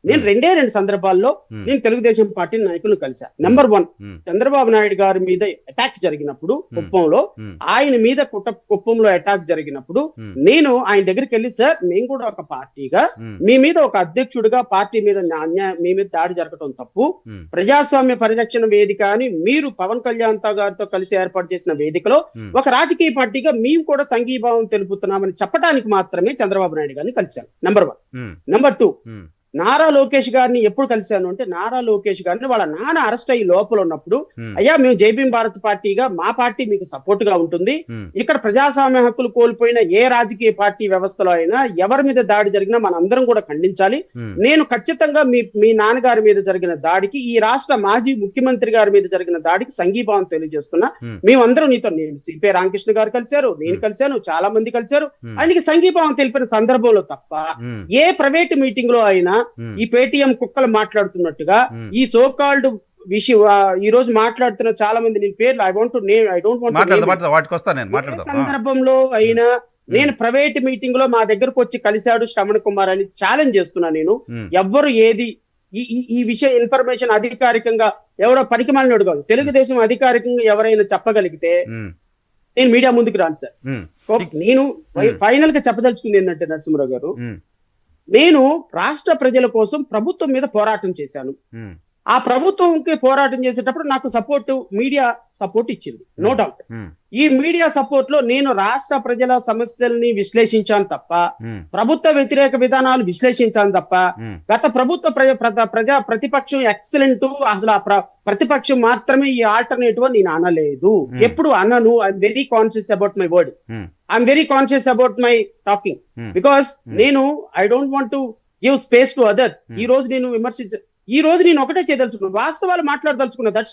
నేను రెండు సందర్భాల్లో నేను తెలుగుదేశం పార్టీ నాయకులను కలిసా. నెంబర్ 1, చంద్రబాబు నాయుడు గారి మీద అటాక్ జరిగినప్పుడు కుప్పంలో, ఆయన మీద కుప్పంలో అటాక్ జరిగినప్పుడు నేను ఆయన దగ్గరికి వెళ్ళి, సార్ మేము కూడా ఒక పార్టీగా మీ మీద ఒక అధ్యక్షుడిగా పార్టీ మీద మీ మీద దాడి జరగటం తప్పు, ప్రజాస్వామ్య పరిరక్షణ వేదిక అని మీరు పవన్ కళ్యాణ్ గారితో కలిసి ఏర్పాటు చేసిన వేదికలో ఒక రాజకీయ పార్టీగా మేము కూడా సంఘీభావం తెలుపుతున్నామని చెప్పడానికి మాత్రమే చంద్రబాబు నాయుడు గారిని కలిశాను. నెంబర్ 1. నెంబర్ 2, నారా లోకేష్ గారిని ఎప్పుడు కలిశాను అంటే, నారా లోకేష్ గారిని వాళ్ళ నాన్న అరెస్ట్ అయ్యి లోపల ఉన్నప్పుడు, అయ్యా మేము జై భీమ్ భారత్ పార్టీగా మా పార్టీ మీకు సపోర్ట్ గా ఉంటుంది, ఇక్కడ ప్రజాస్వామ్య హక్కులు కోల్పోయిన ఏ రాజకీయ పార్టీ వ్యవస్థలో అయినా ఎవరి మీద దాడి జరిగినా మనందరం కూడా ఖండించాలి, నేను ఖచ్చితంగా మీ నాన్నగారి మీద జరిగిన దాడికి, ఈ రాష్ట్ర మాజీ ముఖ్యమంత్రి గారి మీద జరిగిన దాడికి సంఘీభావం తెలియజేస్తున్నా, మేమందరం నీతో, నేను సిపి రామకృష్ణ గారు కలిశారు, నేను కలిశాను, చాలా మంది కలిశారు, ఆయనకి సంఘీభావం తెలిపిన సందర్భంలో తప్ప ఏ ప్రైవేట్ మీటింగ్ లో అయినా ఈ పేటీఎం కుక్కలు మాట్లాడుతున్నట్టుగా ఈ సో కాల్డ్ విషయం ఈ రోజు మాట్లాడుతున్న చాలా మంది, నేను పేర్లు ఐ డోంట్ వాంట్ సందర్భంలో అయినా నేను ప్రైవేట్ మీటింగ్ లో మా దగ్గరకు వచ్చి కలిశాడు శ్రవణ్ కుమార్ అని ఛాలెంజ్ చేస్తున్నా. నేను ఎవ్వరు ఏది ఈ విషయం ఇన్ఫర్మేషన్ అధికారికంగా ఎవరో పనికిమాలినోడు కాదు, తెలుగుదేశం అధికారికంగా ఎవరైనా చెప్పగలిగితే నేను మీడియా ముందుకు రాను సార్. నేను ఫైనల్ గా చెప్పదలుచుకుంది ఏంటంటే, నరసింహరావు గారు, నేను రాష్ట్ర ప్రజల కోసం ప్రభుత్వం మీద పోరాటం చేశాను. ఆ ప్రభుత్వంకి పోరాటం చేసేటప్పుడు నాకు మీడియా సపోర్ట్ ఇచ్చింది, నో డౌట్. ఈ మీడియా సపోర్ట్ లో నేను రాష్ట్ర ప్రజల సమస్యల్ని విశ్లేషించాను తప్ప, ప్రభుత్వ వ్యతిరేక విధానాలు విశ్లేషించాను తప్ప, గత ప్రభుత్వ ప్రతిపక్షం ఎక్సలెంట్, అసలు ఆ ప్రతిపక్షం మాత్రమే ఈ ఆల్టర్నేటివ్ నేను అనలేదు, ఎప్పుడు అనను. I'm very conscious about my word, I'm very conscious about my talking, because నేను I don't want to give space to others. ఈ రోజు నేను ఒకటే చేయదలుచుకున్నాను, వాస్తవాలు మాట్లాడదలుచుకున్నా, దట్స్ ఆల్.